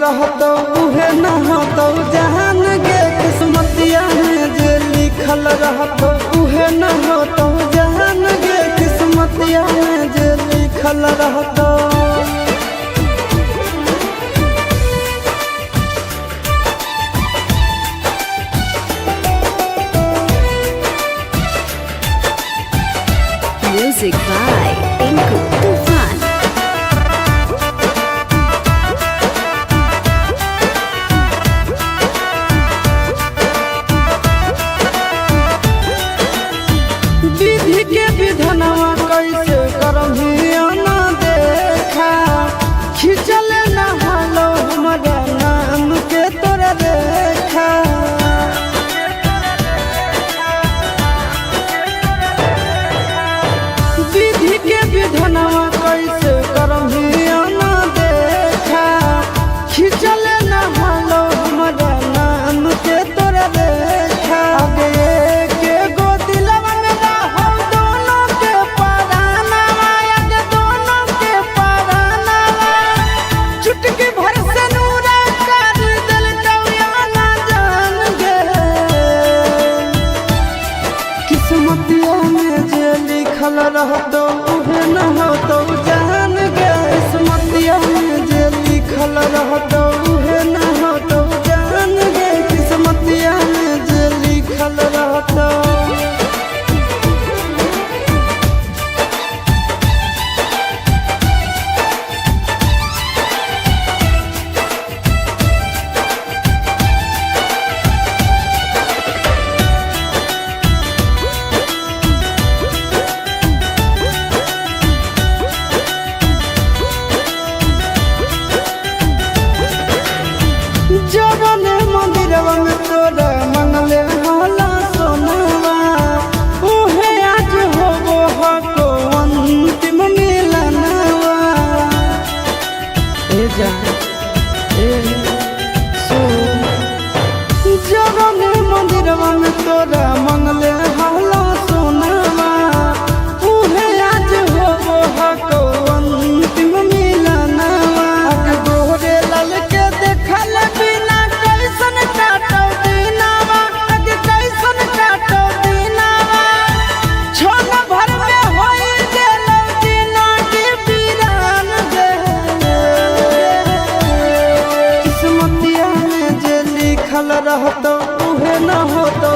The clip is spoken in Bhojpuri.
रहतो उहे न होतो जहान गे किस्मतिया में जे लिखल रहतो उहे न होतो जहान गे किस्मतिया में जे लिखल रहतो। Music by Tinku Tufan. विधि के विधनवा कैसे करही ना देखा खिंचल न हलो हमारा नाम के तोरा देखा। विधि के विधनवा कैसे करही ना देखा खिंचल न हलो हमारा नाम के तोरा देखा। आगे के गो दिलवा में रहो दोनों के पराना आगे दोनों के पराना चुटकी भर से नूरा कर दिल कौया ना जान गे किस्मतिया में जे लिखल रहतो उहे न होतो जान गे किस्मतिया में जे लिखल रहतो उहे न होतो जान गे किस्मतिया में जे लिखल रहतो। जवने मंदिरवा में तोरा मंगले होला सोनावा उहे आज होबो हको अंतिम मिलनवा। ए जा ए सो जवने मंदिरवा में तोरा मंगले होला सोनावा उहे आज होबो हको अंतिम मिलनवा। आगे गोरे लाल के देखल बिना कैसन काटो दिनावा आगे कैसन काटो दिनावा छोन भर में होई गेलो जिंदगी वीरान गे किस्मतिया में जे लिखल रहतो उहे न होतो।